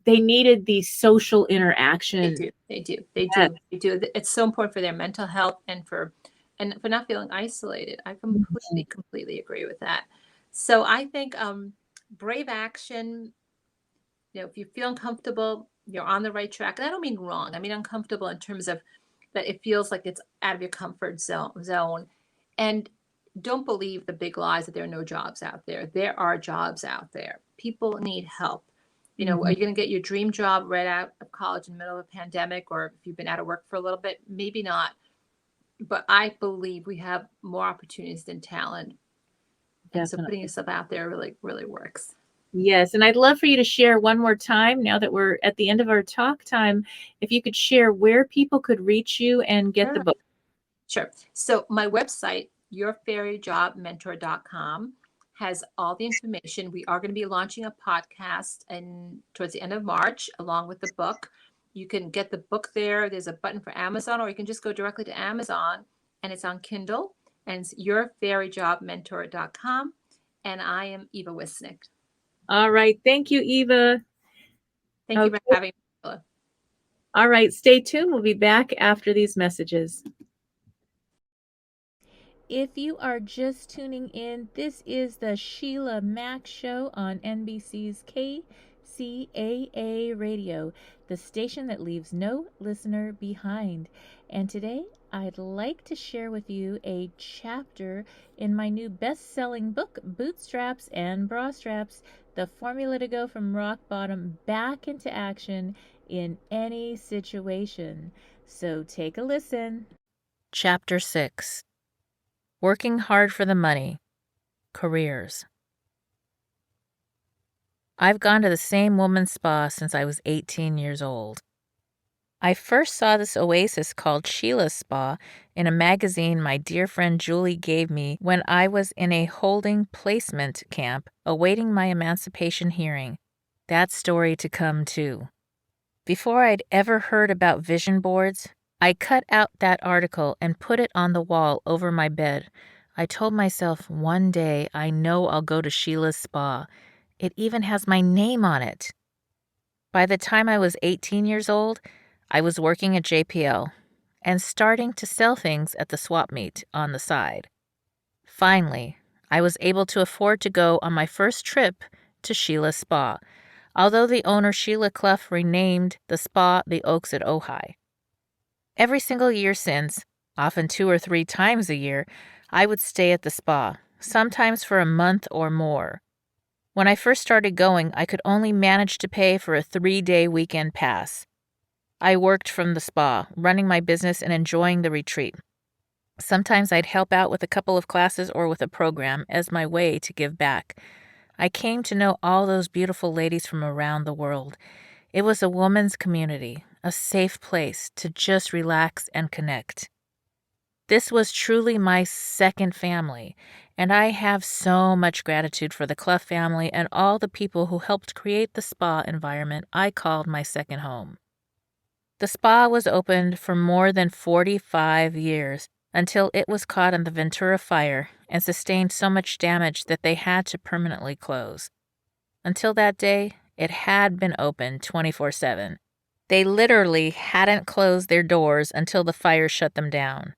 they needed the social interaction. They do. It's so important for their mental health and for not feeling isolated. I completely agree with that. So I think brave action, if you feel uncomfortable, you're on the right track. And I don't mean wrong. I mean uncomfortable in terms of that it feels like it's out of your comfort zone. And don't believe the big lies that there are no jobs out there. There are jobs out there. People need help. Are you going to get your dream job right out of college in the middle of a pandemic, or if you've been out of work for a little bit? Maybe not. But I believe we have more opportunities than talent. And so putting yourself out there really, really works. Yes. And I'd love for you to share one more time, now that we're at the end of our talk time, if you could share where people could reach you and get the book. Sure. So my website, yourfairyjobmentor.com, has all the information. We are going to be launching a podcast towards the end of March, along with the book. You can get the book there. There's a button for Amazon, or you can just go directly to Amazon, and it's on Kindle, and it's yourfairyjobmentor.com. And I am Eva Wisnik. All right. Thank you, Eva. Thank you for having me, Sheila. All right. Stay tuned. We'll be back after these messages. If you are just tuning in, this is the Sheila Mack Show on NBC's KCAA Radio, the station that leaves no listener behind. And today, I'd like to share with you a chapter in my new best-selling book, Bootstraps and Bra Straps, the formula to go from rock bottom back into action in any situation. So take a listen. Chapter 6. Working hard for the money. Careers. I've gone to the same woman's spa since I was 18 years old. I first saw this oasis called Sheila's Spa in a magazine my dear friend Julie gave me when I was in a holding placement camp awaiting my emancipation hearing. That story to come too. Before I'd ever heard about vision boards, I cut out that article and put it on the wall over my bed. I told myself one day I know I'll go to Sheila's Spa. It even has my name on it. By the time I was 18 years old, I was working at JPL and starting to sell things at the swap meet on the side. Finally, I was able to afford to go on my first trip to Sheila's Spa, although the owner Sheila Clough renamed the spa the Oaks at Ojai. Every single year since, often 2 or 3 times a year, I would stay at the spa, sometimes for a month or more. When I first started going, I could only manage to pay for a 3-day weekend pass. I worked from the spa, running my business and enjoying the retreat. Sometimes I'd help out with a couple of classes or with a program as my way to give back. I came to know all those beautiful ladies from around the world. It was a woman's community, a safe place to just relax and connect. This was truly my second family, and I have so much gratitude for the Clough family and all the people who helped create the spa environment I called my second home. The spa was opened for more than 45 years until it was caught in the Ventura fire and sustained so much damage that they had to permanently close. Until that day, it had been open 24/7. They literally hadn't closed their doors until the fire shut them down.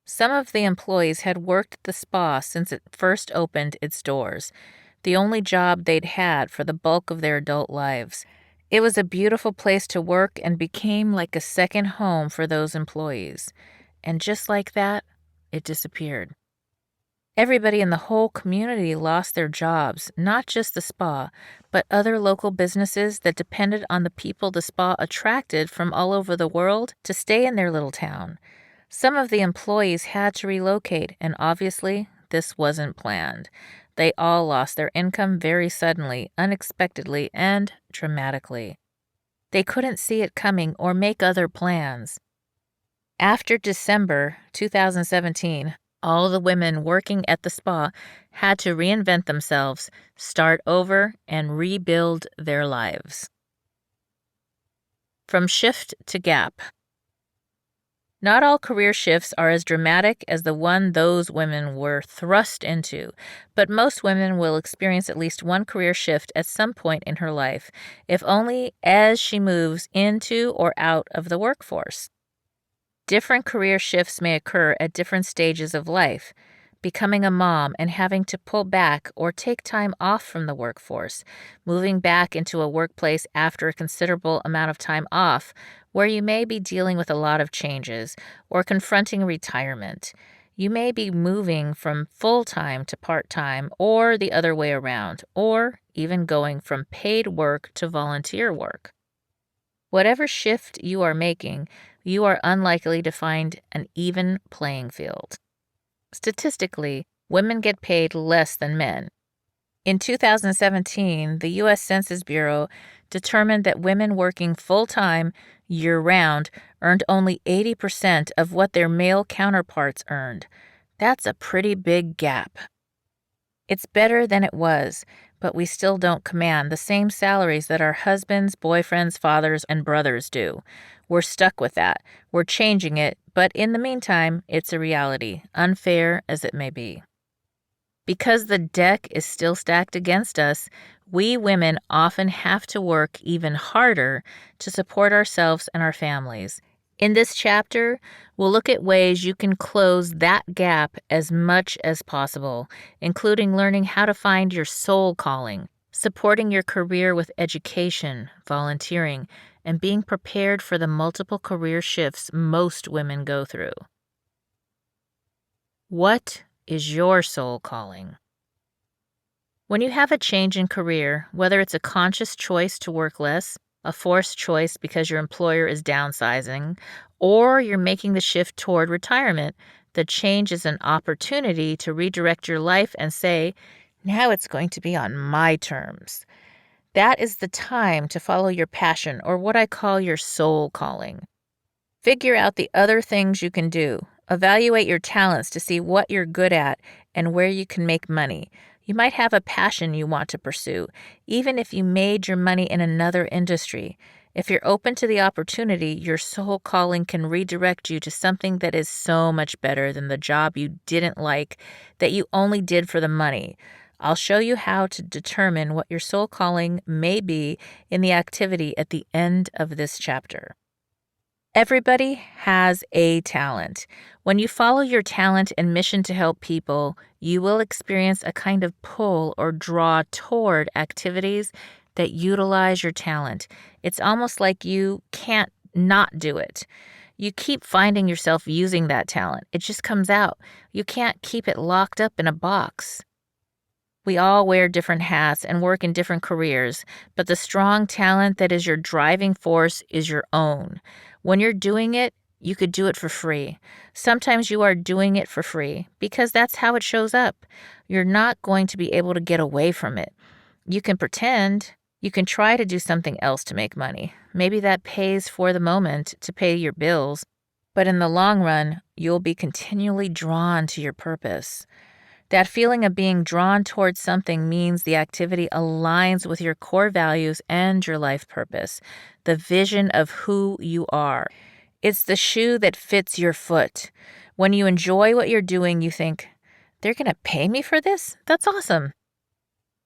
Some of the employees had worked at the spa since it first opened its doors, the only job they'd had for the bulk of their adult lives. It was a beautiful place to work and became like a second home for those employees. And just like that, it disappeared. Everybody in the whole community lost their jobs, not just the spa, but other local businesses that depended on the people the spa attracted from all over the world to stay in their little town. Some of the employees had to relocate, and obviously, this wasn't planned. They all lost their income very suddenly, unexpectedly, and dramatically. They couldn't see it coming or make other plans. After December 2017, all the women working at the spa had to reinvent themselves, start over, and rebuild their lives. From shift to gap. Not all career shifts are as dramatic as the one those women were thrust into, but most women will experience at least one career shift at some point in her life, if only as she moves into or out of the workforce. Different career shifts may occur at different stages of life. Becoming a mom and having to pull back or take time off from the workforce, moving back into a workplace after a considerable amount of time off, where you may be dealing with a lot of changes, or confronting retirement. You may be moving from full-time to part-time, or the other way around, or even going from paid work to volunteer work. Whatever shift you are making, you are unlikely to find an even playing field. Statistically, women get paid less than men. In 2017, the U.S. Census Bureau determined that women working full-time, year-round, earned only 80% of what their male counterparts earned. That's a pretty big gap. It's better than it was, but we still don't command the same salaries that our husbands, boyfriends, fathers, and brothers do. We're stuck with that. We're changing it, but in the meantime, it's a reality, unfair as it may be. Because the deck is still stacked against us, we women often have to work even harder to support ourselves and our families. In this chapter, we'll look at ways you can close that gap as much as possible, including learning how to find your soul calling, supporting your career with education, volunteering, and being prepared for the multiple career shifts most women go through. What is your soul calling? When you have a change in career, whether it's a conscious choice to work less, a forced choice because your employer is downsizing, or you're making the shift toward retirement, the change is an opportunity to redirect your life and say, now it's going to be on my terms. That is the time to follow your passion, or what I call your soul calling. Figure out the other things you can do. Evaluate your talents to see what you're good at and where you can make money. You might have a passion you want to pursue, even if you made your money in another industry. If you're open to the opportunity, your soul calling can redirect you to something that is so much better than the job you didn't like, that you only did for the money. I'll show you how to determine what your soul calling may be in the activity at the end of this chapter. Everybody has a talent. When you follow your talent and mission to help people, you will experience a kind of pull or draw toward activities that utilize your talent. It's almost like you can't not do it. You keep finding yourself using that talent. It just comes out. You can't keep it locked up in a box. We all wear different hats and work in different careers, but the strong talent that is your driving force is your own. When you're doing it, you could do it for free. Sometimes you are doing it for free because that's how it shows up. You're not going to be able to get away from it. You can pretend. You can try to do something else to make money. Maybe that pays for the moment to pay your bills, but in the long run, you'll be continually drawn to your purpose. That feeling of being drawn towards something means the activity aligns with your core values and your life purpose, the vision of who you are. It's the shoe that fits your foot. When you enjoy what you're doing, you think, they're going to pay me for this? That's awesome.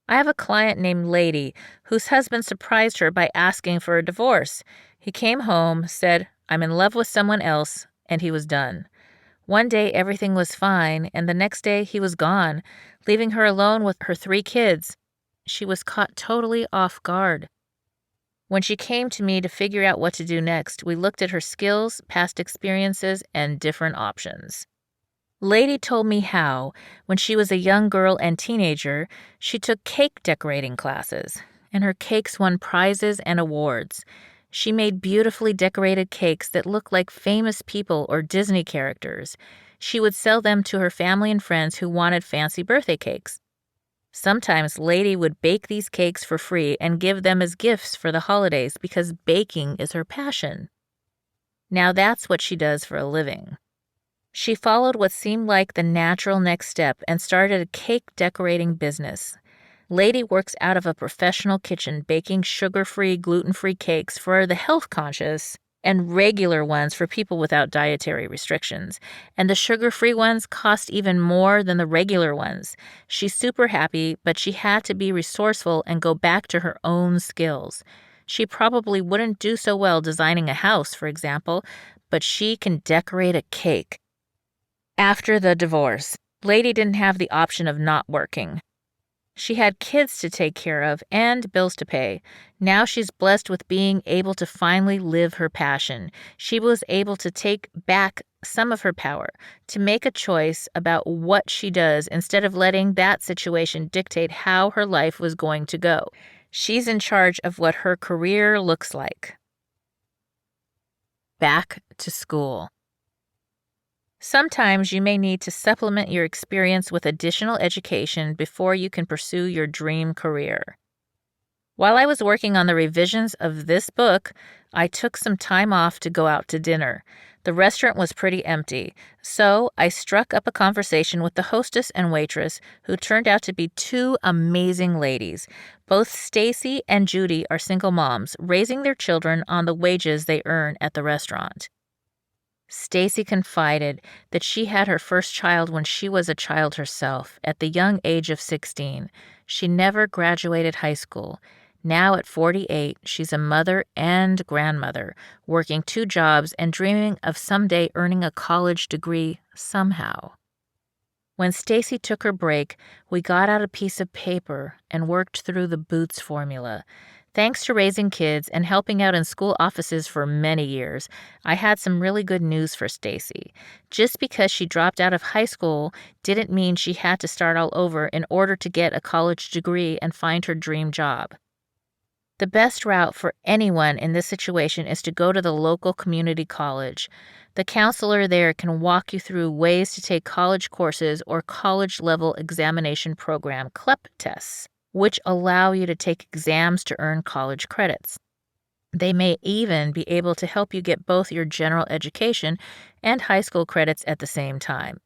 I have a client named Lady whose husband surprised her by asking for a divorce. He came home, said, I'm in love with someone else, and he was done. One day everything was fine, and the next day he was gone, leaving her alone with her 3 kids. She was caught totally off guard. When she came to me to figure out what to do next, we looked at her skills, past experiences, and different options. Lady told me how, when she was a young girl and teenager, she took cake decorating classes, and her cakes won prizes and awards. She made beautifully decorated cakes that looked like famous people or Disney characters. She would sell them to her family and friends who wanted fancy birthday cakes. Sometimes Lady would bake these cakes for free and give them as gifts for the holidays because baking is her passion. Now that's what she does for a living. She followed what seemed like the natural next step and started a cake decorating business. Lady works out of a professional kitchen baking sugar-free, gluten-free cakes for the health-conscious and regular ones for people without dietary restrictions. And the sugar-free ones cost even more than the regular ones. She's super happy, but she had to be resourceful and go back to her own skills. She probably wouldn't do so well designing a house, for example, but she can decorate a cake. After the divorce, Lady didn't have the option of not working. She had kids to take care of and bills to pay. Now she's blessed with being able to finally live her passion. She was able to take back some of her power, to make a choice about what she does instead of letting that situation dictate how her life was going to go. She's in charge of what her career looks like. Back to school. Sometimes you may need to supplement your experience with additional education before you can pursue your dream career. While I was working on the revisions of this book, I took some time off to go out to dinner. The restaurant was pretty empty, so I struck up a conversation with the hostess and waitress, who turned out to be two amazing ladies. Both Stacy and Judy are single moms, raising their children on the wages they earn at the restaurant. Stacy confided that she had her first child when she was a child herself, at the young age of 16. She never graduated high school. Now at 48, she's a mother and grandmother, working 2 jobs and dreaming of someday earning a college degree somehow. When Stacy took her break, we got out a piece of paper and worked through the Boots formula. Thanks to raising kids and helping out in school offices for many years, I had some really good news for Stacy. Just because she dropped out of high school didn't mean she had to start all over in order to get a college degree and find her dream job. The best route for anyone in this situation is to go to the local community college. The counselor there can walk you through ways to take college courses or college-level examination program CLEP tests, which allow you to take exams to earn college credits. They may even be able to help you get both your general education and high school credits at the same time.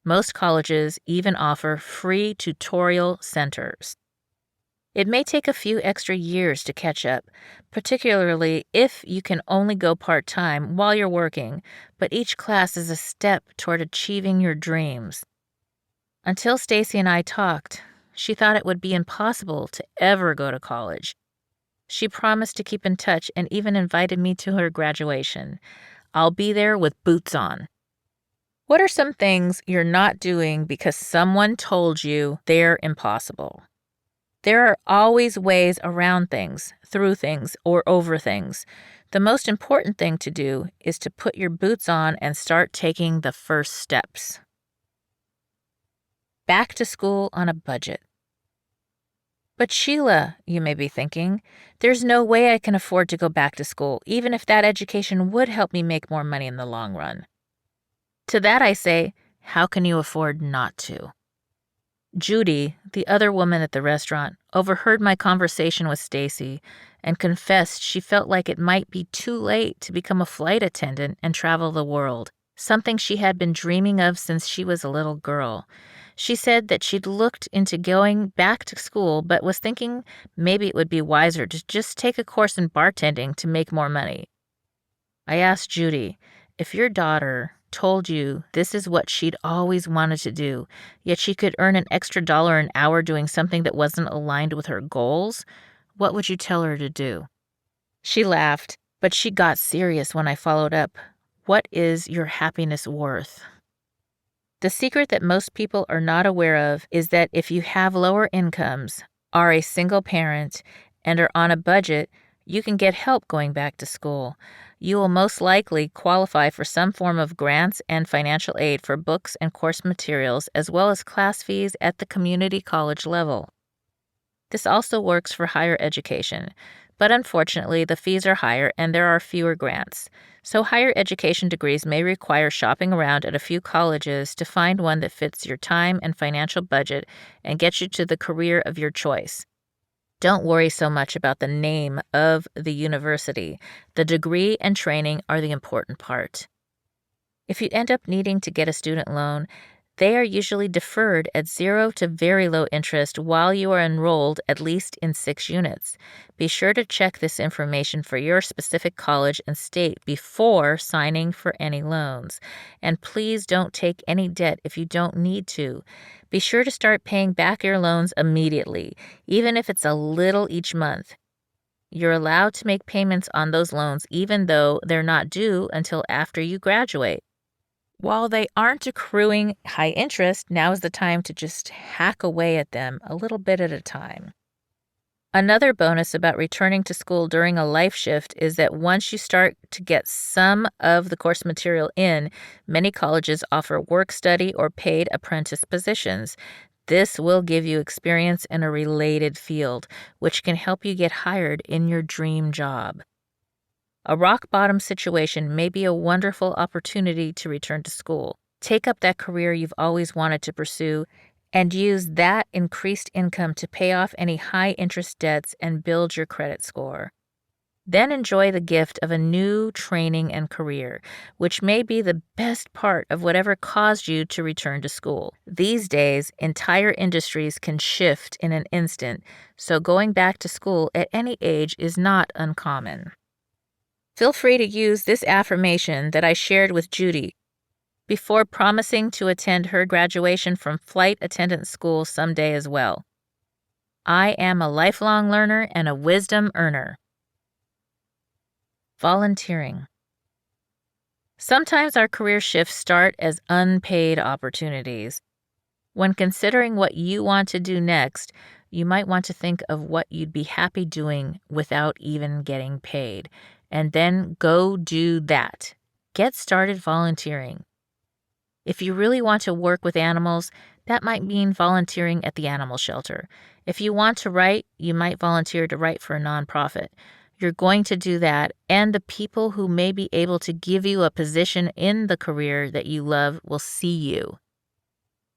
Most colleges even offer free tutorial centers. It may take a few extra years to catch up, particularly if you can only go part-time while you're working, but each class is a step toward achieving your dreams. Until Stacy and I talked, she thought it would be impossible to ever go to college. She promised to keep in touch and even invited me to her graduation. I'll be there with boots on. What are some things you're not doing because someone told you they're impossible? There are always ways around things, through things, or over things. The most important thing to do is to put your boots on and start taking the first steps. Back to school on a budget. But Sheila, you may be thinking, there's no way I can afford to go back to school, even if that education would help me make more money in the long run. To that I say, how can you afford not to? Judy, the other woman at the restaurant, overheard my conversation with Stacy and confessed she felt like it might be too late to become a flight attendant and travel the world, something she had been dreaming of since she was a little girl. She said that she'd looked into going back to school but was thinking maybe it would be wiser to just take a course in bartending to make more money. I asked Judy, if your daughter told you this is what she'd always wanted to do, yet she could earn an extra $1 an hour doing something that wasn't aligned with her goals, what would you tell her to do? She laughed, but she got serious when I followed up. What is your happiness worth? The secret that most people are not aware of is that if you have lower incomes, are a single parent, and are on a budget, you can get help going back to school. You will most likely qualify for some form of grants and financial aid for books and course materials, as well as class fees at the community college level. This also works for higher education, but unfortunately the fees are higher and there are fewer grants. So higher education degrees may require shopping around at a few colleges to find one that fits your time and financial budget and gets you to the career of your choice. Don't worry so much about the name of the university. The degree and training are the important part. If you end up needing to get a student loan, they are usually deferred at 0 to very low interest while you are enrolled at least in 6 units. Be sure to check this information for your specific college and state before signing for any loans. And please don't take any debt if you don't need to. Be sure to start paying back your loans immediately, even if it's a little each month. You're allowed to make payments on those loans even though they're not due until after you graduate. While they aren't accruing high interest, now is the time to just hack away at them a little bit at a time. Another bonus about returning to school during a life shift is that once you start to get some of the course material in, many colleges offer work-study or paid apprentice positions. This will give you experience in a related field, which can help you get hired in your dream job. A rock-bottom situation may be a wonderful opportunity to return to school. Take up that career you've always wanted to pursue and use that increased income to pay off any high-interest debts and build your credit score. Then enjoy the gift of a new training and career, which may be the best part of whatever caused you to return to school. These days, entire industries can shift in an instant, so going back to school at any age is not uncommon. Feel free to use this affirmation that I shared with Judy before promising to attend her graduation from flight attendant school someday as well. I am a lifelong learner and a wisdom earner. Volunteering. Sometimes our career shifts start as unpaid opportunities. When considering what you want to do next, you might want to think of what you'd be happy doing without even getting paid, and then go do that. Get started volunteering. If you really want to work with animals, that might mean volunteering at the animal shelter. If you want to write, you might volunteer to write for a nonprofit. You're going to do that, and the people who may be able to give you a position in the career that you love will see you.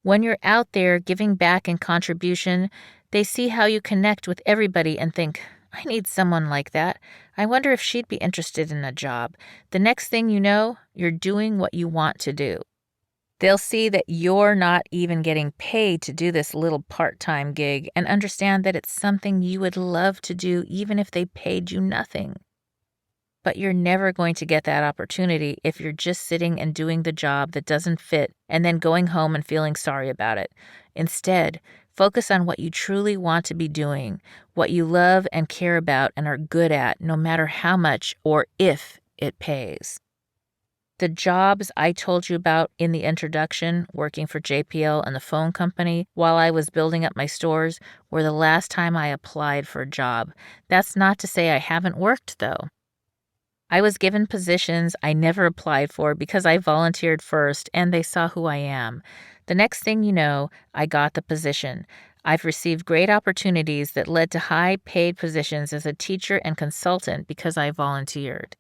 When you're out there giving back in contribution, they see how you connect with everybody and think, I need someone like that. I wonder if she'd be interested in a job. The next thing you know, you're doing what you want to do. They'll see that you're not even getting paid to do this little part-time gig and understand that it's something you would love to do even if they paid you nothing. But you're never going to get that opportunity if you're just sitting and doing the job that doesn't fit and then going home and feeling sorry about it. Instead, focus on what you truly want to be doing, what you love and care about and are good at, no matter how much or if it pays. The jobs I told you about in the introduction, working for JPL and the phone company while I was building up my stores, were the last time I applied for a job. That's not to say I haven't worked, though. I was given positions I never applied for because I volunteered first and they saw who I am. The next thing you know, I got the position. I've received great opportunities that led to high-paid positions as a teacher and consultant because I volunteered.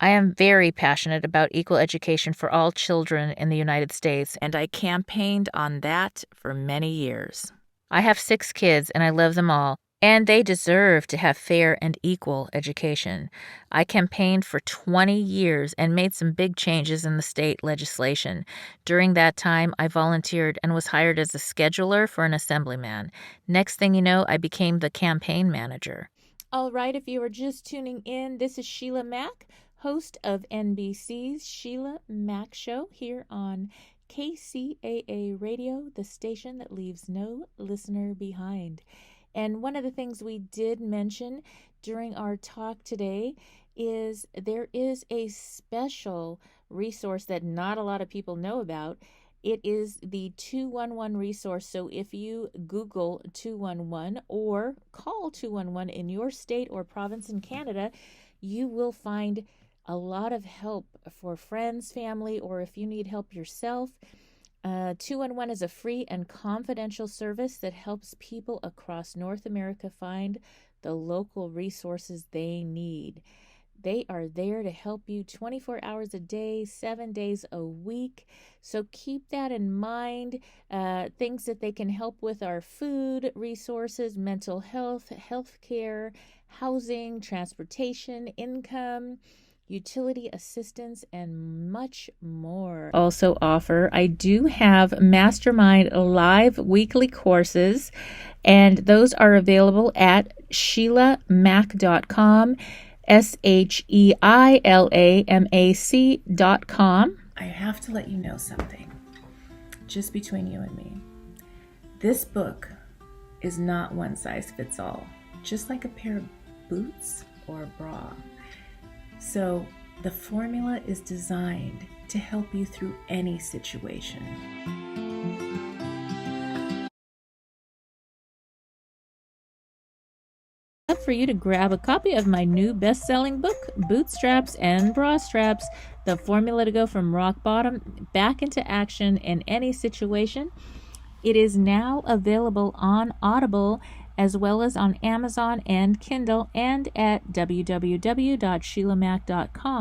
I am very passionate about equal education for all children in the United States, and I campaigned on that for many years. I have 6 kids, and I love them all, and they deserve to have fair and equal education. I campaigned for 20 years and made some big changes in the state legislation. During that time, I volunteered and was hired as a scheduler for an assemblyman. Next thing you know, I became the campaign manager. All right, if you are just tuning in, this is Sheila Mack, host of NBC's Sheila Mack Show here on KCAA Radio, the station that leaves no listener behind. And one of the things we did mention during our talk today is there is a special resource that not a lot of people know about. It is the 211 resource. So if you Google 211 or call 211 in your state or province in Canada, you will find a lot of help for friends, family, or if you need help yourself. 211 is a free and confidential service that helps people across North America find the local resources they need. They are there to help you 24 hours a day, 7 days a week. So keep that in mind. Things that they can help with are food resources, mental health, healthcare, housing, transportation, income, utility assistance, and much more. Also offer, I do have Mastermind live weekly courses, and those are available at SheilaMac.com, SheilaMac.com. I have to let you know something, just between you and me. This book is not one size fits all, just like a pair of boots or a bra. So the formula is designed to help you through any situation. For you to grab a copy of my new best-selling book, Bootstraps and Bra Straps, the formula to go from rock bottom back into action in any situation. It is now available on Audible as well as on Amazon and Kindle and at www.sheilamac.com.